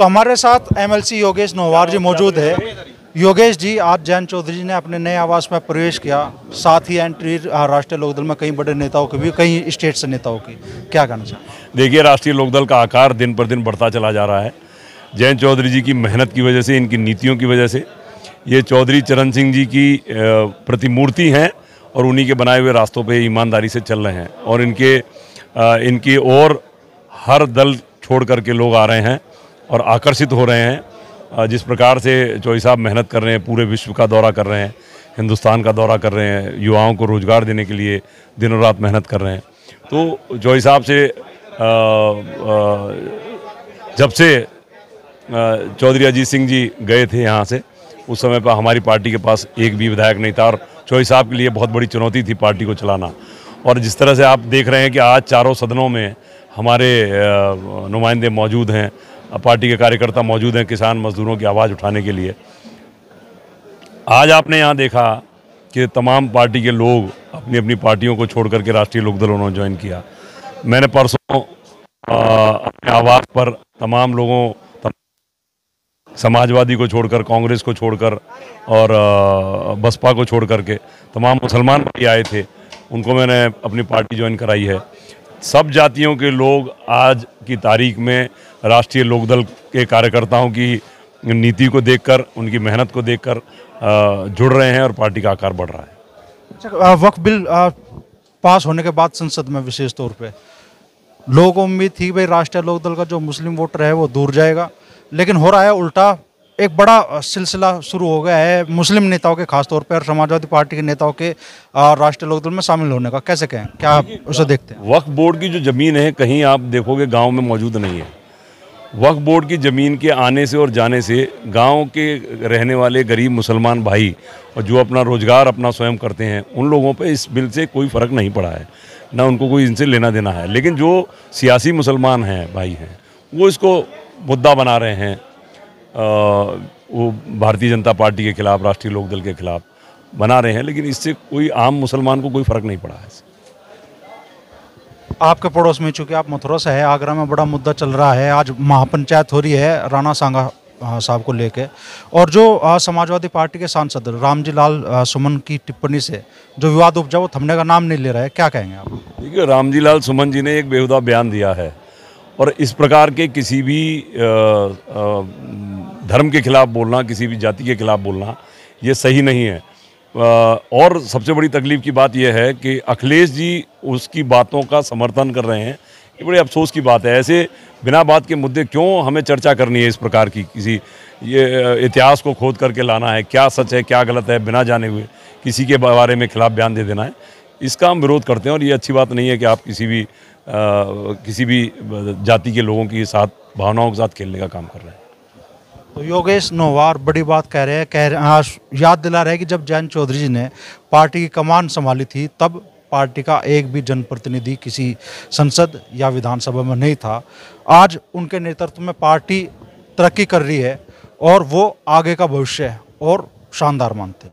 तो हमारे साथ एमएलसी योगेश नौवार जी मौजूद है। योगेश जी, आज जयंत चौधरी जी ने अपने नए आवास में प्रवेश किया, साथ ही एंट्री राष्ट्रीय लोकदल में कई बड़े नेताओं की भी, कई स्टेट से नेताओं की, क्या कहना चाहिए? देखिए, राष्ट्रीय लोकदल का आकार दिन पर दिन बढ़ता चला जा रहा है। जयंत चौधरी जी की मेहनत की वजह से, इनकी नीतियों की वजह से ये चौधरी चरण सिंह जी की प्रतिमूर्ति हैं और उन्हीं के बनाए हुए रास्तों पे ईमानदारी से चल रहे हैं। और इनकी और हर दल छोड़ करके लोग आ रहे हैं और आकर्षित हो रहे हैं। जिस प्रकार से चौधरी साहब मेहनत कर रहे हैं, पूरे विश्व का दौरा कर रहे हैं, हिंदुस्तान का दौरा कर रहे हैं, युवाओं को रोज़गार देने के लिए दिनों रात मेहनत कर रहे हैं। तो चौधरी साहब से जब से चौधरी अजीत सिंह जी गए थे यहाँ से, उस समय पर हमारी पार्टी के पास एक भी विधायक नहीं था और चौधरी साहब के लिए बहुत बड़ी चुनौती थी पार्टी को चलाना। और जिस तरह से आप देख रहे हैं कि आज चारों सदनों में हमारे नुमाइंदे मौजूद हैं, पार्टी के कार्यकर्ता मौजूद हैं किसान मजदूरों की आवाज़ उठाने के लिए। आज आपने यहाँ देखा कि तमाम पार्टी के लोग अपनी अपनी पार्टियों को छोड़ करके राष्ट्रीय लोकदल उन्होंने ज्वाइन किया। मैंने परसों अपने आवास पर तमाम लोगों, समाजवादी को छोड़कर, कांग्रेस को छोड़कर और बसपा को छोड़ करके तमाम मुसलमान भी आए थे, उनको मैंने अपनी पार्टी ज्वाइन कराई है। सब जातियों के लोग आज की तारीख में राष्ट्रीय लोकदल के कार्यकर्ताओं की नीति को देखकर, उनकी मेहनत को देखकर जुड़ रहे हैं और पार्टी का आकार बढ़ रहा है। अच्छा, वक्फ बिल पास होने के बाद संसद में विशेष तौर पे लोगों को उम्मीद थी भाई राष्ट्रीय लोकदल का जो मुस्लिम वोटर है वो दूर जाएगा, लेकिन हो रहा है उल्टा। एक बड़ा सिलसिला शुरू हो गया है मुस्लिम नेताओं के, खासतौर पर समाजवादी पार्टी के नेताओं के राष्ट्रीय लोकदल में शामिल होने का। कैसे कहें, क्या आप उसे देखते हैं? वक्फ बोर्ड की जो ज़मीन है कहीं आप देखोगे गांव में मौजूद नहीं है। वक्फ बोर्ड की ज़मीन के आने से और जाने से गांव के रहने वाले गरीब मुसलमान भाई और जो अपना रोज़गार अपना स्वयं करते हैं, उन लोगों पे इस बिल से कोई फ़र्क नहीं पड़ा है, ना उनको कोई इनसे लेना देना है। लेकिन जो सियासी मुसलमान हैं, भाई हैं, वो इसको मुद्दा बना रहे हैं। वो भारतीय जनता पार्टी के खिलाफ, राष्ट्रीय लोकदल के खिलाफ बना रहे हैं, लेकिन इससे कोई आम मुसलमान को कोई फ़र्क नहीं पड़ा है। आपके पड़ोस में, चूंकि आप मथुरा से है, आगरा में बड़ा मुद्दा चल रहा है। आज महापंचायत हो रही है राणा सांगा साहब को लेके, और जो समाजवादी पार्टी के सांसद रामजी लाल सुमन की टिप्पणी से जो विवाद उपजा वो थमने का नाम नहीं ले रहा है, क्या कहेंगे आप? देखिए, रामजी लाल सुमन जी ने एक बेहुदा बयान दिया है और इस प्रकार के किसी भी धर्म के खिलाफ बोलना, किसी भी जाति के खिलाफ बोलना, ये सही नहीं है। और सबसे बड़ी तकलीफ़ की बात यह है कि अखिलेश जी उसकी बातों का समर्थन कर रहे हैं। ये बड़े अफसोस की बात है। ऐसे बिना बात के मुद्दे क्यों हमें चर्चा करनी है? इस प्रकार की किसी ये इतिहास को खोद करके लाना है, क्या सच है क्या गलत है, बिना जाने हुए किसी के बारे में खिलाफ बयान दे देना है, इसका हम विरोध करते हैं। और ये अच्छी बात नहीं है कि आप किसी भी जाति के लोगों के साथ, भावनाओं के साथ खेलने का काम कर रहे हैं। तो योगेश नौवार बड़ी बात कह रहे हैं, याद दिला रहे हैं कि जब जयंत चौधरी जी ने पार्टी की कमान संभाली थी तब पार्टी का एक भी जनप्रतिनिधि किसी संसद या विधानसभा में नहीं था। आज उनके नेतृत्व में पार्टी तरक्की कर रही है और वो आगे का भविष्य है और शानदार मानते हैं।